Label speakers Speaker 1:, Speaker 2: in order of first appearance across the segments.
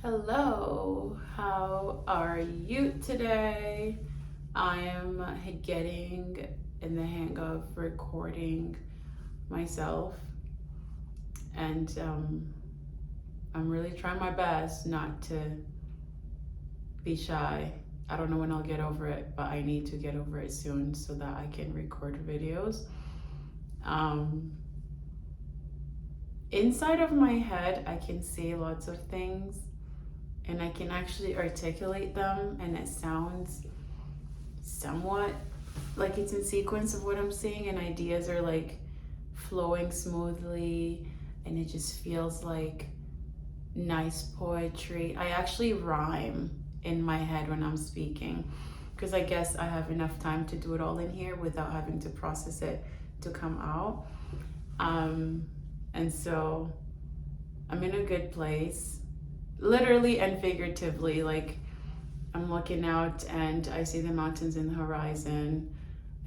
Speaker 1: Hello, how are you today? I am getting in the hang of recording myself, and I'm really trying my best not to be shy. I don't know when I'll get over it, but I need to get over it soon so that I can record videos. Inside of my head, I can say lots of things and I can actually articulate them, and it sounds somewhat like it's in sequence of what I'm saying, and ideas are like flowing smoothly, and it just feels like nice poetry. I actually rhyme in my head when I'm speaking because I guess I have enough time to do it all in here without having to process it to come out. And so I'm in a good place, literally and figuratively. Like, I'm looking out and I see the mountains in the horizon.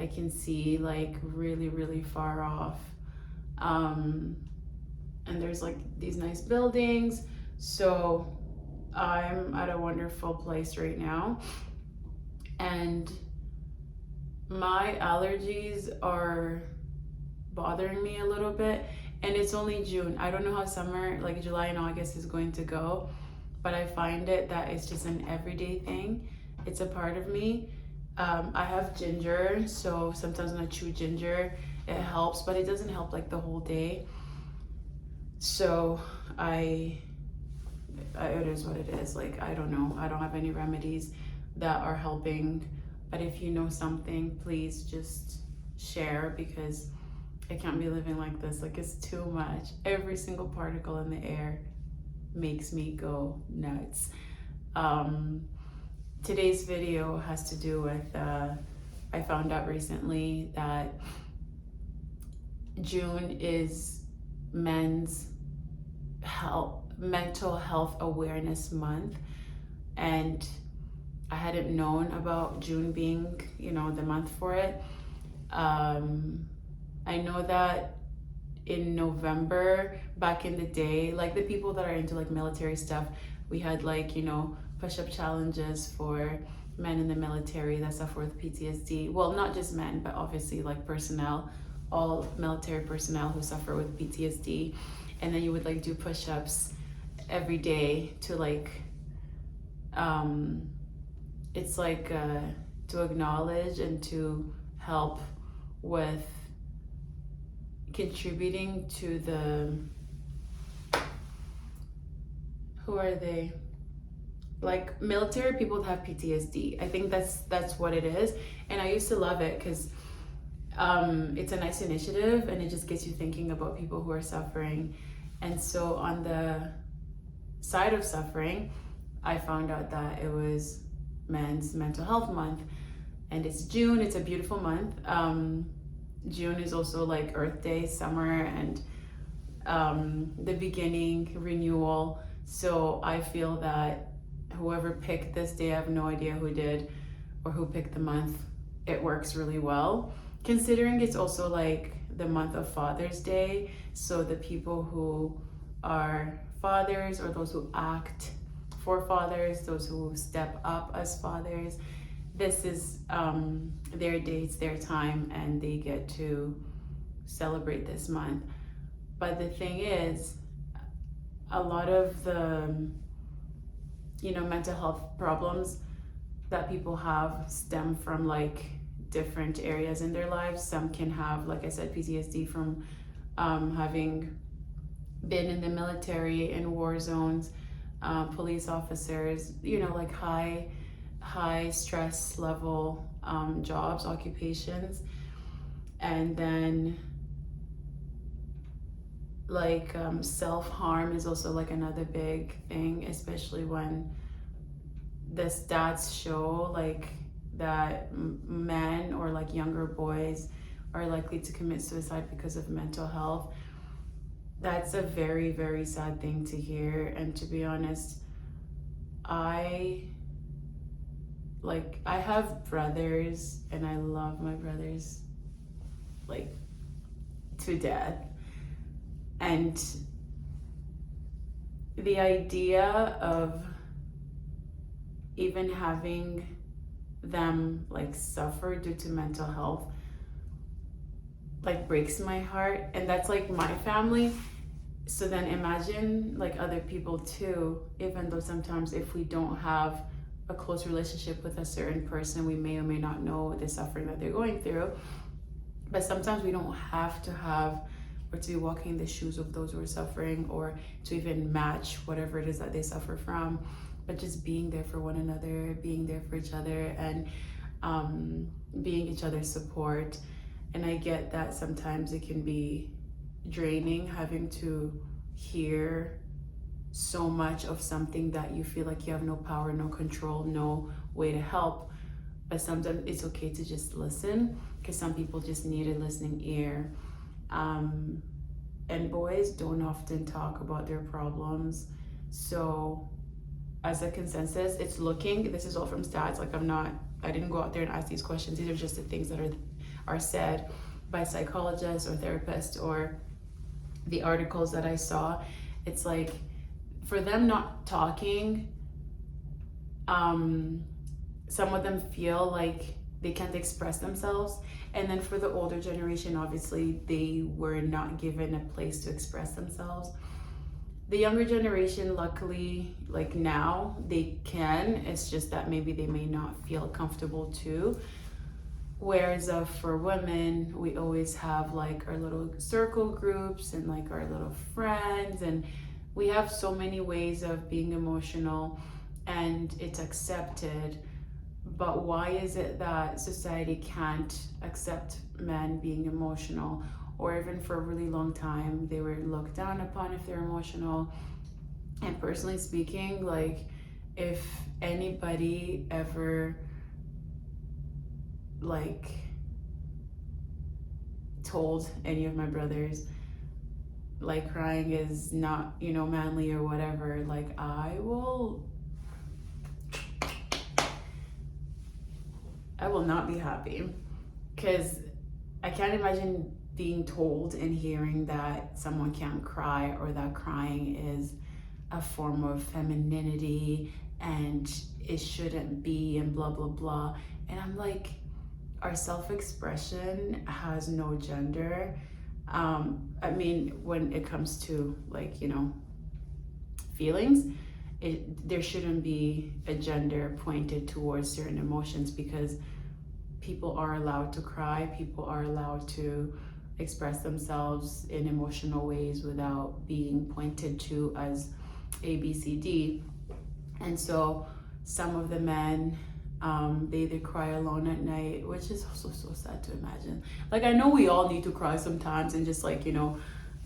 Speaker 1: I can see like really, really far off. And there's like these nice buildings. So I'm at a wonderful place right now. And my allergies are bothering me a little bit. And it's only June. I don't know how summer, like July and August, is going to go, but I find it that it's just an everyday thing. It's a part of me. I have ginger, so sometimes when I chew ginger, it helps, but it doesn't help like the whole day. So it is what it is. Like, I don't know. I don't have any remedies that are helping, but if you know something, please just share, because I can't be living like this. Like, it's too much. Every single particle in the air makes me go nuts. Today's video has to do with, I found out recently that June is mental health awareness month, and I hadn't known about June being, the month for it. I know that in November, back in the day, like the people that are into like military stuff, we had like, push-up challenges for men in the military that suffer with PTSD. Well, not just men, but obviously like personnel, all military personnel who suffer with PTSD. And then you would like do push-ups every day to like, it's like to acknowledge and to help with contributing to who are they? Like military people that have PTSD. I think that's what it is. And I used to love it because it's a nice initiative and it just gets you thinking about people who are suffering. And so on the side of suffering, I found out that it was Men's Mental Health Month, and it's June. It's a beautiful month. June is also like Earth Day, summer, and the beginning, renewal. So I feel that whoever picked this day, I have no idea who did or who picked the month, it works really well, considering it's also like the month of Father's Day. So the people who are fathers, or those who act for fathers, those who step up as fathers, this is their day, it's their time, and they get to celebrate this month. But the thing is, a lot of the mental health problems that people have stem from like different areas in their lives. Some can have, like I said, PTSD from having been in the military, in war zones, police officers, like high stress level jobs, occupations. And then like self-harm is also like another big thing, especially when the stats show like that men or like younger boys are likely to commit suicide because of mental health. That's a very, very sad thing to hear. And to be honest, I have brothers and I love my brothers like to death. And the idea of even having them like suffer due to mental health like breaks my heart, and that's like my family. So then imagine like other people too, even though sometimes if we don't have a close relationship with a certain person, we may or may not know the suffering that they're going through. But sometimes we don't have to have or to be walking in the shoes of those who are suffering, or to even match whatever it is that they suffer from, but just being there for one another, being there for each other, and being each other's support. And I get that sometimes it can be draining having to hear so much of something that you feel like you have no power, no control, no way to help. But sometimes it's okay to just listen, because some people just need a listening ear. And boys don't often talk about their problems. So as a consensus, it's looking, this is all from stats, like I didn't go out there and ask these questions. These are just the things that are said by psychologists or therapists, or the articles that I saw. It's like, for them not talking, some of them feel like they can't express themselves. And then for the older generation, obviously they were not given a place to express themselves. The younger generation, luckily, like now they can, it's just that maybe they may not feel comfortable to. Whereas for women, we always have like our little circle groups and like our little friends, and we have so many ways of being emotional, and it's accepted. But why is it that society can't accept men being emotional? Or even for a really long time, they were looked down upon if they're emotional. And personally speaking, like, if anybody ever like told any of my brothers like crying is not, you know, manly or whatever, like I will not be happy, because I can't imagine being told and hearing that someone can't cry, or that crying is a form of femininity and it shouldn't be, and blah blah blah. And I'm like, our self-expression has no gender. I mean, when it comes to like, you know, feelings, there shouldn't be a gender pointed towards certain emotions, because people are allowed to cry, people are allowed to express themselves in emotional ways without being pointed to as A, B, C, D. And so some of the men, they either cry alone at night, which is also so sad to imagine. Like, I know we all need to cry sometimes and just like, you know,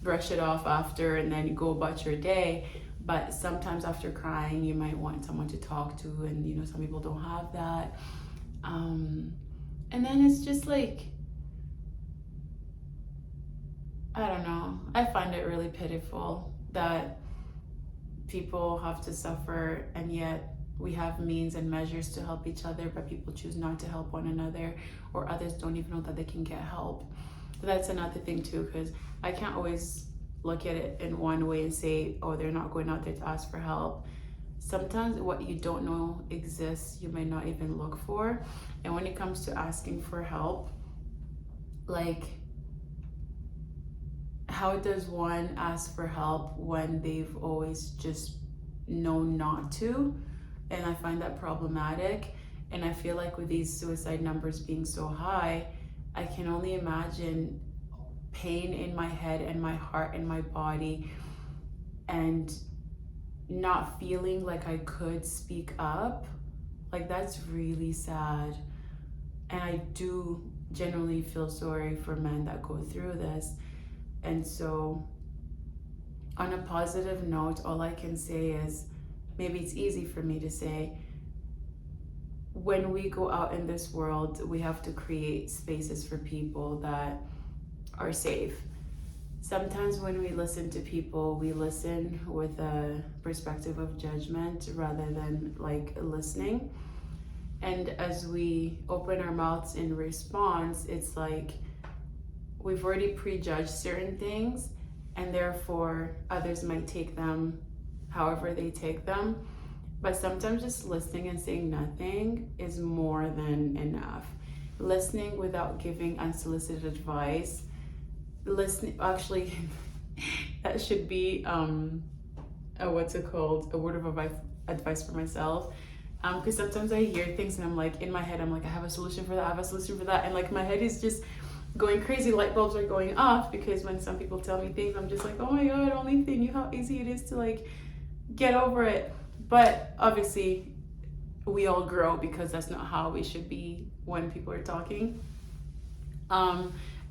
Speaker 1: brush it off after and then you go about your day. But sometimes after crying, you might want someone to talk to, and you know, some people don't have that. And then it's just like, I don't know. I find it really pitiful that people have to suffer, and yet we have means and measures to help each other, but people choose not to help one another, or others don't even know that they can get help. But that's another thing too, because I can't always look at it in one way and say, oh, they're not going out there to ask for help. Sometimes what you don't know exists, you may not even look for. And when it comes to asking for help, like, how does one ask for help when they've always just known not to? And I find that problematic. And I feel like with these suicide numbers being so high, I can only imagine pain in my head and my heart and my body, and not feeling like I could speak up. Like, that's really sad. And I do genuinely feel sorry for men that go through this. And so on a positive note, all I can say is, maybe it's easy for me to say, when we go out in this world, we have to create spaces for people that are safe. Sometimes when we listen to people, we listen with a perspective of judgment rather than like listening. And as we open our mouths in response, it's like we've already prejudged certain things, and therefore others might take them however they take them. But sometimes just listening and saying nothing is more than enough. Listening without giving unsolicited advice. Listening, actually, that should be a what's it called? A word of advice for myself. Because sometimes I hear things and I'm like, in my head, I'm like, I have a solution for that, I have a solution for that. And like my head is just going crazy, light bulbs are going off, because when some people tell me things, I'm just like, oh my God, only thing, you how easy it is to like get over it. But obviously we all grow, because that's not how we should be when people are talking.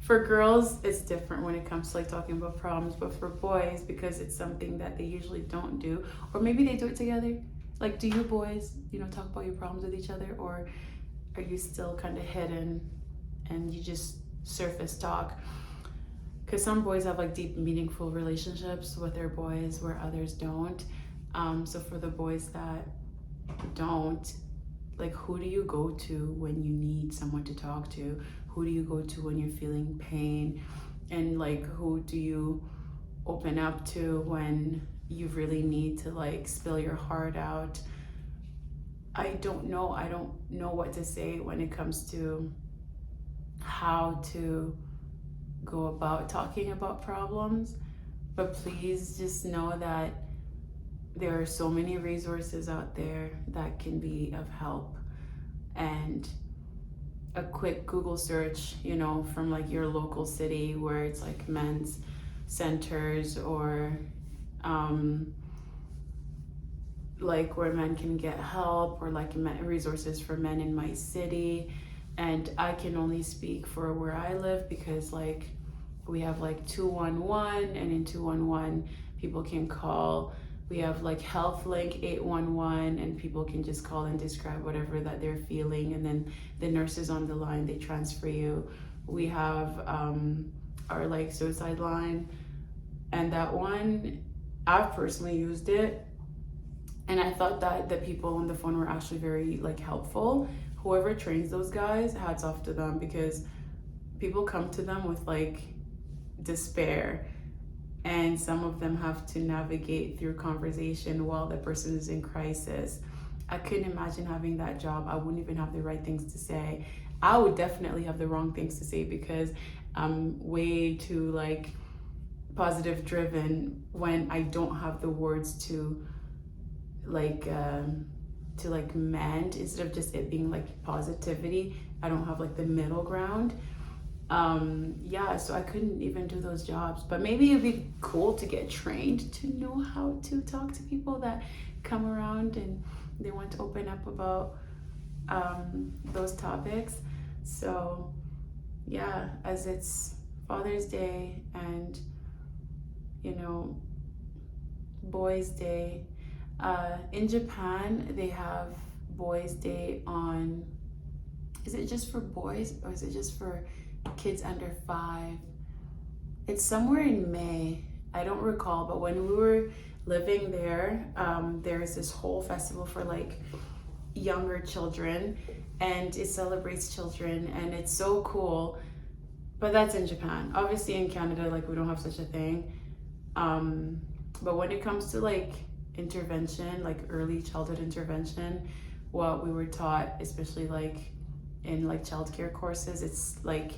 Speaker 1: For girls, it's different when it comes to like talking about problems, but for boys, because it's something that they usually don't do, or maybe they do it together. Like, do you boys, talk about your problems with each other, or are you still kind of hidden and you just surface talk? Because some boys have like deep, meaningful relationships with their boys where others don't. So for the boys that don't, like, who do you go to when you need someone to talk to? Who do you go to when you're feeling pain? And like, who do you open up to when you really need to like spill your heart out? I don't know what to say when it comes to how to go about talking about problems, but please just know that there are so many resources out there that can be of help. And a quick Google search, from like your local city where it's like men's centers, or like where men can get help, or like resources for men in my city. And I can only speak for where I live, because like we have like 211, and in 211 people can call. We have like HealthLink 811, and people can just call and describe whatever that they're feeling, and then the nurses on the line, they transfer you. We have our like suicide line, and that one, I've personally used it, and I thought that the people on the phone were actually very like helpful. Whoever trains those guys, hats off to them, because people come to them with like despair, and some of them have to navigate through conversation while the person is in crisis. I couldn't imagine having that job. I wouldn't even have the right things to say. I would definitely have the wrong things to say, because I'm way too like positive driven when I don't have the words to like mend, instead of just it being like positivity. I don't have like the middle ground. So I couldn't even do those jobs. But maybe it'd be cool to get trained to know how to talk to people that come around and they want to open up about those topics. So yeah, as it's Father's Day and Boys Day, in Japan they have Boys Day on, is it just for boys or is it just for kids under 5? It's somewhere in May, I don't recall, but when we were living there, there's this whole festival for like younger children, and it celebrates children, and it's so cool. But that's in Japan. Obviously in Canada, like, we don't have such a thing. But when it comes to like intervention, like early childhood intervention, what we were taught, especially like in like childcare courses, it's like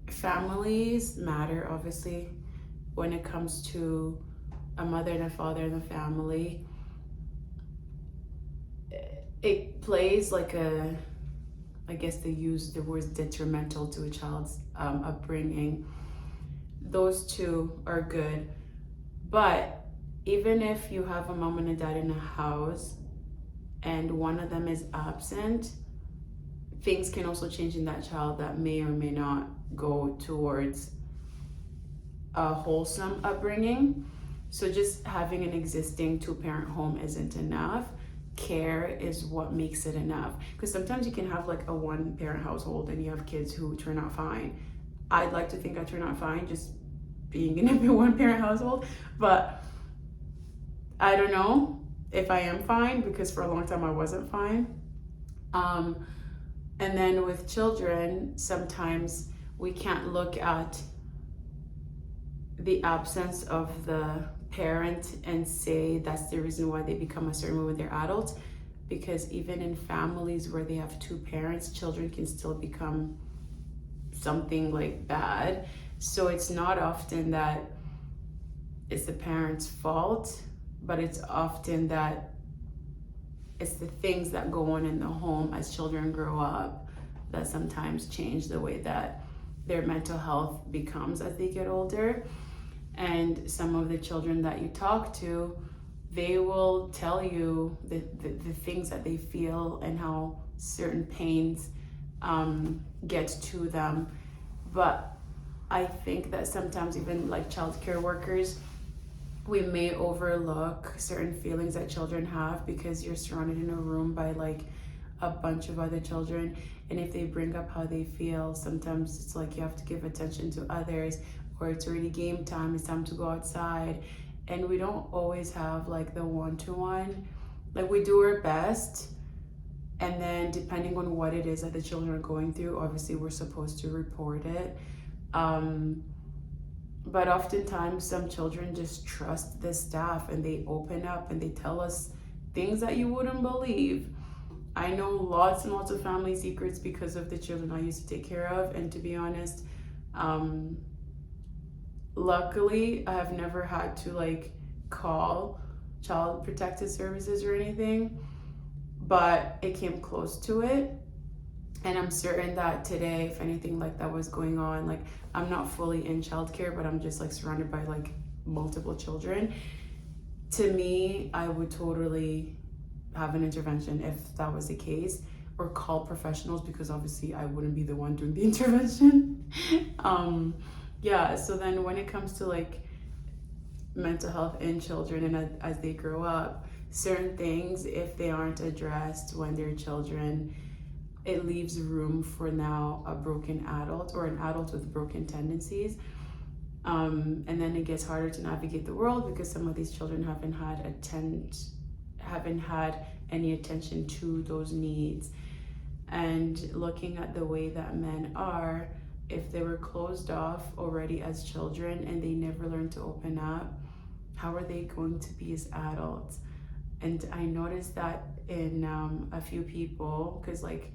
Speaker 1: families matter, obviously, when it comes to a mother and a father in the family. It plays like I guess they use the words detrimental to a child's upbringing. Those two are good, but even if you have a mom and a dad in a house and one of them is absent, things can also change in that child that may or may not go towards a wholesome upbringing. So just having an existing 2-parent home isn't enough. Care is what makes it enough. Because sometimes you can have like a 1-parent household and you have kids who turn out fine. I'd like to think I turn out fine just being in a 1-parent household, but I don't know if I am fine, because for a long time I wasn't fine. And then with children, sometimes we can't look at the absence of the parent and say that's the reason why they become a certain way when they're adults, because even in families where they have two parents, children can still become something like bad. So it's not often that it's the parent's fault, but it's often that it's the things that go on in the home as children grow up that sometimes change the way that their mental health becomes as they get older. And some of the children that you talk to, they will tell you the things that they feel and how certain pains get to them. But I think that sometimes even like childcare workers, we may overlook certain feelings that children have because you're surrounded in a room by like a bunch of other children, and if they bring up how they feel, sometimes it's like you have to give attention to others, or it's already game time, it's time to go outside, and we don't always have like the one-to-one. Like we do our best, and then depending on what it is that the children are going through, obviously we're supposed to report it. But oftentimes some children just trust the staff and they open up and they tell us things that you wouldn't believe. I know lots and lots of family secrets because of the children I used to take care of, and to be honest, luckily I have never had to like call child protective services or anything, but it came close to it. And I'm certain that today, if anything like that was going on, like I'm not fully in childcare, but I'm just like surrounded by like multiple children. To me, I would totally have an intervention if that was the case, or call professionals, because obviously I wouldn't be the one doing the intervention. Yeah, so then when it comes to like mental health in children and as they grow up, certain things, if they aren't addressed when they're children, it leaves room for now a broken adult or an adult with broken tendencies. And then it gets harder to navigate the world because some of these children haven't had any attention to those needs. And looking at the way that men are, if they were closed off already as children and they never learned to open up, how are they going to be as adults? And I noticed that in a few people, because like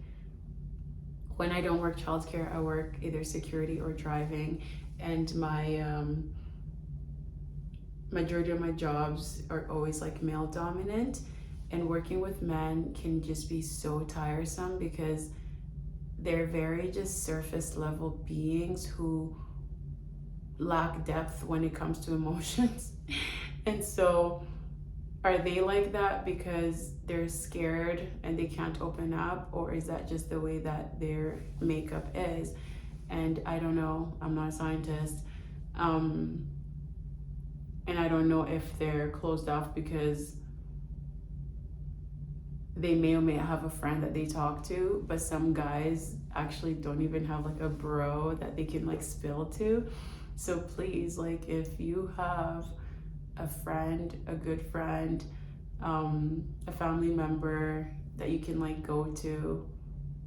Speaker 1: when I don't work childcare, I work either security or driving, and my majority of my jobs are always like male dominant, and working with men can just be so tiresome because they're very just surface level beings who lack depth when it comes to emotions. And so are they like that because they're scared and they can't open up, or is that just the way that their makeup is? And I don't know, I'm not a scientist. And I don't know if they're closed off because they may or may not have a friend that they talk to, but some guys actually don't even have like a bro that they can like spill to. So please, like if you have a friend, a good friend, a family member that you can like go to,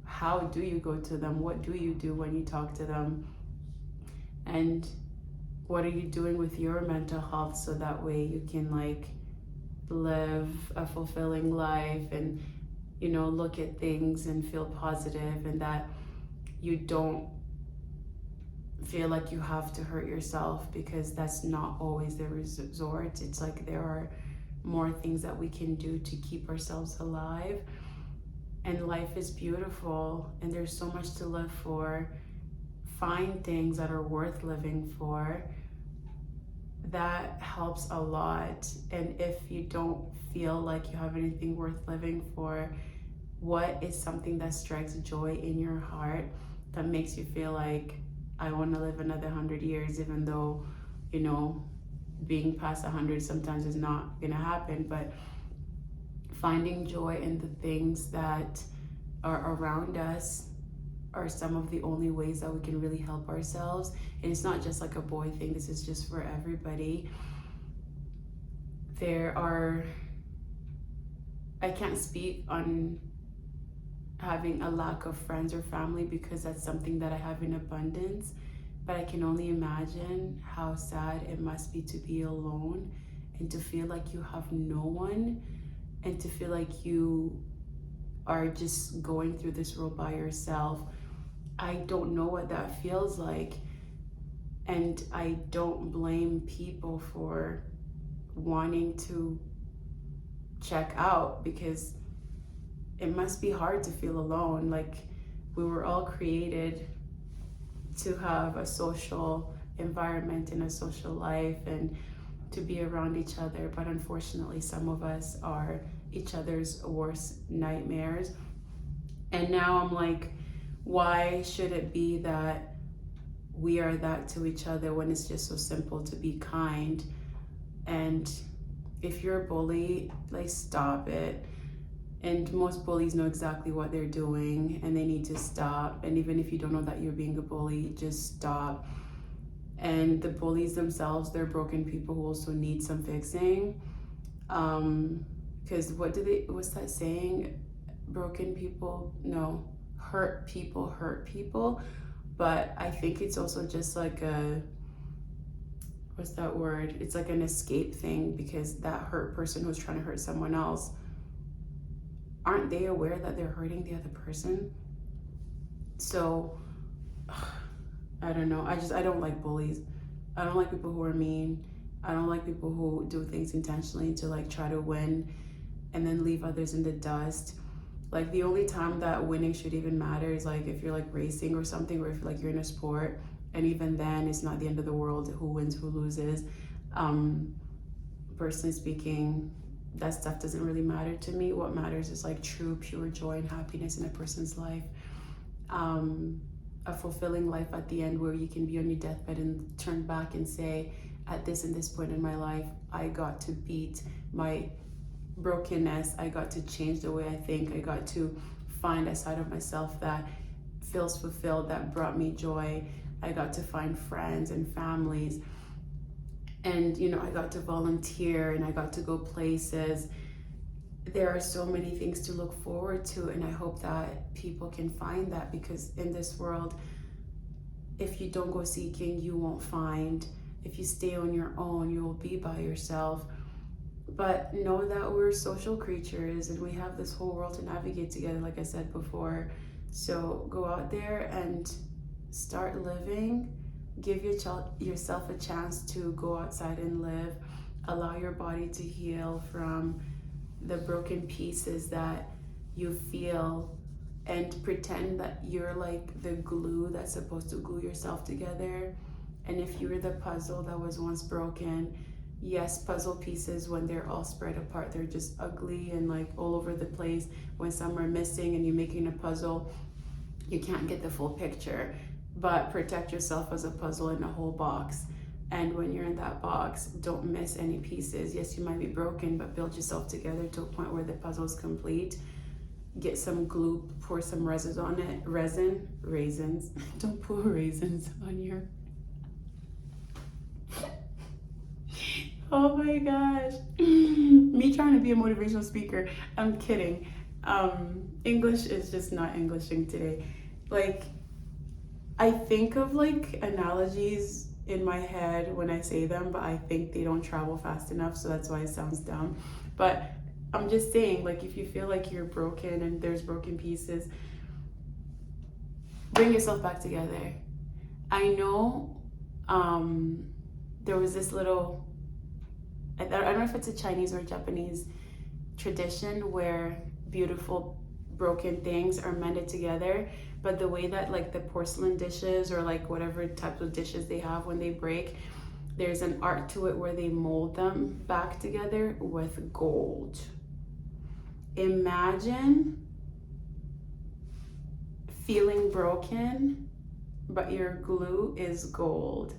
Speaker 1: how do you go to them? What do you do when you talk to them? And what are you doing with your mental health so that way you can like live a fulfilling life and, you know, look at things and feel positive, and that you don't feel like you have to hurt yourself, because that's not always the resort. It's like there are more things that we can do to keep ourselves alive, and life is beautiful and there's so much to live for. Find things that are worth living for. That helps a lot. And if you don't feel like you have anything worth living for, what is something that strikes joy in your heart that makes you feel like I want to live another 100 years, even though, you know, being past 100 sometimes is not going to happen. But finding joy in the things that are around us are some of the only ways that we can really help ourselves. And it's not just like a boy thing, this is just for everybody. I can't speak on having a lack of friends or family because that's something that I have in abundance, but I can only imagine how sad it must be to be alone and to feel like you have no one, and to feel like you are just going through this world by yourself. I don't know what that feels like, and I don't blame people for wanting to check out, because it must be hard to feel alone. Like, we were all created to have a social environment and a social life and to be around each other, but unfortunately some of us are each other's worst nightmares. And now I'm like, why should it be that we are that to each other when it's just so simple to be kind? And if you're a bully, like, stop it. And most bullies know exactly what they're doing, and they need to stop. And even if you don't know that you're being a bully, just stop. And the bullies themselves, they're broken people who also need some fixing. Because what's that saying? Broken people, no, hurt people hurt people. But I think it's also just like what's that word? It's like an escape thing, because that hurt person who's trying to hurt someone else, aren't they aware that they're hurting the other person? So, I don't know. I don't like bullies. I don't like people who are mean. I don't like people who do things intentionally to like try to win and then leave others in the dust. Like, the only time that winning should even matter is like if you're like racing or something, or if like you're in a sport, and even then it's not the end of the world who wins, who loses. Personally speaking, that stuff doesn't really matter to me. What matters is like true, pure joy and happiness in a person's life. A fulfilling life at the end, where you can be on your deathbed and turn back and say, at this and this point in my life, I got to beat my brokenness. I got to change the way I think. I got to find a side of myself that feels fulfilled, that brought me joy. I got to find friends and families. And, you know, I got to volunteer and I got to go places. There are so many things to look forward to, and I hope that people can find that, because in this world, if you don't go seeking, you won't find. If you stay on your own, you will be by yourself. But know that we're social creatures and we have this whole world to navigate together, like I said before. So go out there and start living. Give yourself a chance to go outside and live. Allow your body to heal from the broken pieces that you feel, and pretend that you're like the glue that's supposed to glue yourself together. And if you're the puzzle that was once broken, yes, puzzle pieces, when they're all spread apart, they're just ugly and like all over the place. When some are missing and you're making a puzzle, you can't get the full picture. But protect yourself as a puzzle in a whole box. And when you're in that box, don't miss any pieces. Yes, you might be broken, but build yourself together to a point where the puzzle is complete. Get some glue, pour some raisins on it. Raisins. Don't pour raisins on your... Oh my gosh. Me trying to be a motivational speaker. I'm kidding. English is just not Englishing today. Like, I think of like analogies in my head when I say them, but I think they don't travel fast enough, so that's why it sounds dumb. But I'm just saying, like, if you feel like you're broken and there's broken pieces, bring yourself back together. I know there was this little, I don't know if it's a Chinese or Japanese tradition where beautiful broken things are mended together, but the way that like the porcelain dishes or like whatever types of dishes they have, when they break, there's an art to it where they mold them back together with gold. Imagine feeling broken, but your glue is gold.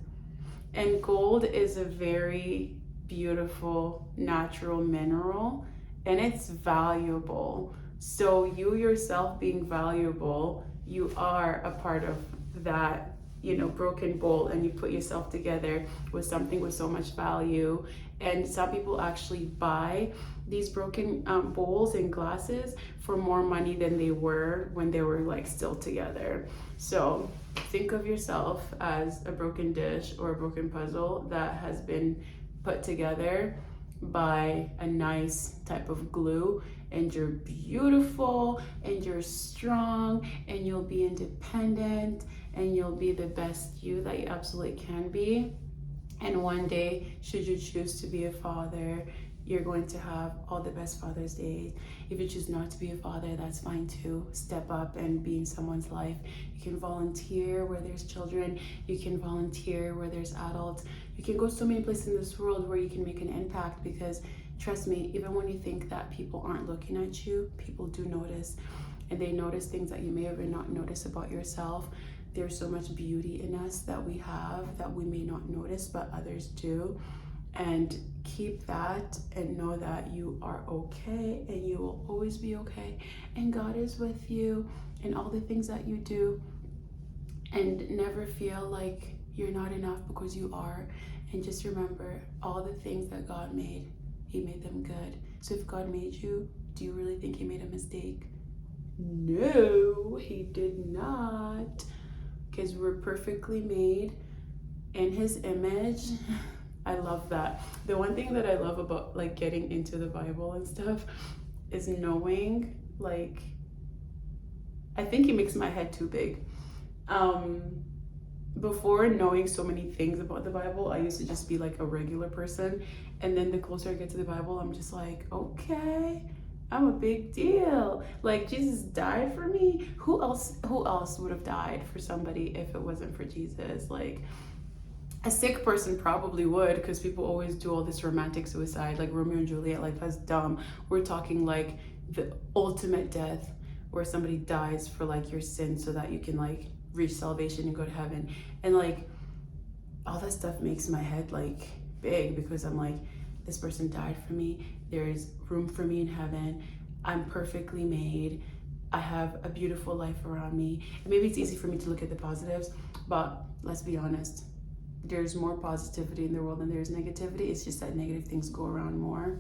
Speaker 1: And gold is a very beautiful natural mineral, and it's valuable. So you yourself being valuable, you are a part of that, you know, broken bowl, and you put yourself together with something with so much value. And some people actually buy these broken bowls and glasses for more money than they were when they were like still together. So think of yourself as a broken dish or a broken puzzle that has been put together by a nice type of glue, and you're beautiful and you're strong and you'll be independent and you'll be the best you that you absolutely can be. And one day, should you choose to be a father, you're going to have all the best Father's Days. If you choose not to be a father, that's fine too. Step up and be in someone's life. You can volunteer where there's children. You can volunteer where there's adults. You can go so many places in this world where you can make an impact, because trust me, even when you think that people aren't looking at you, people do notice. And they notice things that you may or may not notice about yourself. There's so much beauty in us that we have that we may not notice, but others do. And keep that and know that you are okay and you will always be okay. And God is with you in all the things that you do. And never feel like you're not enough, because you are. And just remember, all the things that God made, He made them good. So if God made you, do you really think He made a mistake? No, He did not. Because we're perfectly made in His image. I love that. The one thing that I love about like getting into the Bible and stuff is knowing, like, I think it makes my head too big. Before knowing so many things about the Bible, I used to just be like a regular person. And then the closer I get to the Bible, I'm just like, okay, I'm a big deal. Like, Jesus died for me. Who else would have died for somebody if it wasn't for Jesus? Like, a sick person probably would, because people always do all this romantic suicide, like Romeo and Juliet. Like, that's dumb. We're talking like the ultimate death, where somebody dies for like your sins so that you can like reach salvation and go to heaven. And like, all that stuff makes my head like big, because I'm like, this person died for me. There's room for me in heaven. I'm perfectly made. I have a beautiful life around me. And maybe it's easy for me to look at the positives, but let's be honest. There's more positivity in the world than there's negativity. It's just that negative things go around more.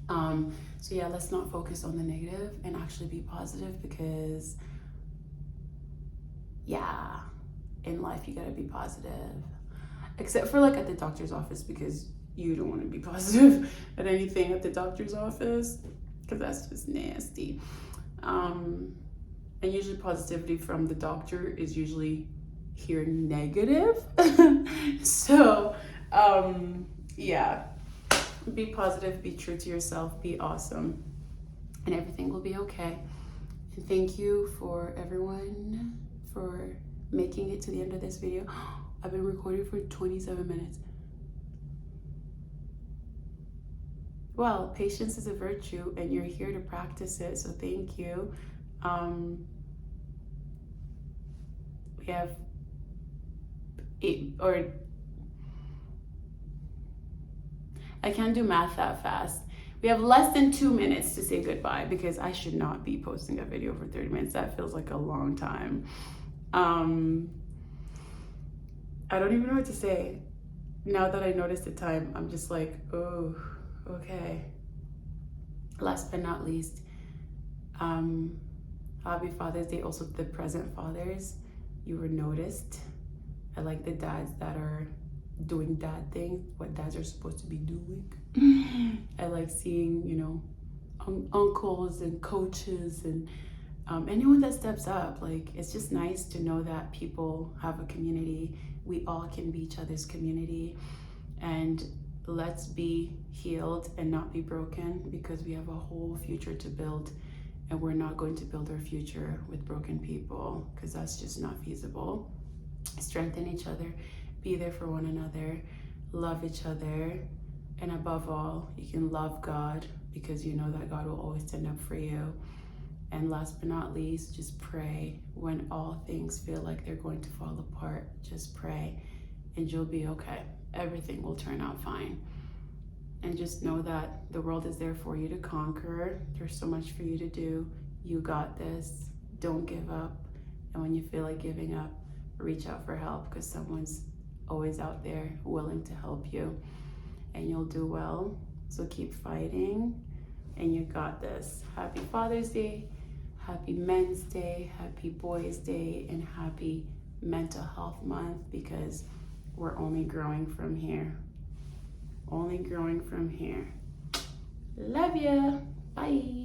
Speaker 1: So yeah, let's not focus on the negative and actually be positive, because yeah, in life you gotta be positive. Except for like at the doctor's office, because you don't want to be positive at anything at the doctor's office, because that's just nasty. And usually positivity from the doctor is usually hearing negative. So yeah, be positive, be true to yourself, be awesome, and everything will be okay. And thank you for everyone for making it to the end of this video. I've been recording for 27 minutes. Well, patience is a virtue, and you're here to practice it, so thank you. We have I can't do math that fast. We have less than 2 minutes to say goodbye, because I should not be posting a video for 30 minutes. That feels like a long time. I don't even know what to say. Now that I noticed the time, I'm just like, oh, okay. Last but not least, happy Father's Day also to the present fathers. You were noticed. I like the dads that are doing dad things, what dads are supposed to be doing. I like seeing, you know, uncles and coaches and anyone that steps up. Like, it's just nice to know that people have a community. We all can be each other's community, and let's be healed and not be broken, because we have a whole future to build, and we're not going to build our future with broken people, because that's just not feasible. Strengthen each other, be there for one another, love each other, and above all, you can love God, because you know that God will always stand up for you. And last but not least, just pray. When all things feel like they're going to fall apart, just pray and you'll be okay. Everything will turn out fine. And just know that the world is there for you to conquer. There's so much for you to do. You got this. Don't give up. And when you feel like giving up, reach out for help, because someone's always out there willing to help you, and you'll do well. So keep fighting, and you got this. Happy Father's Day, happy Men's Day, happy Boys Day, and happy Mental Health Month, because we're only growing from here. only growing from here. Love ya. Bye.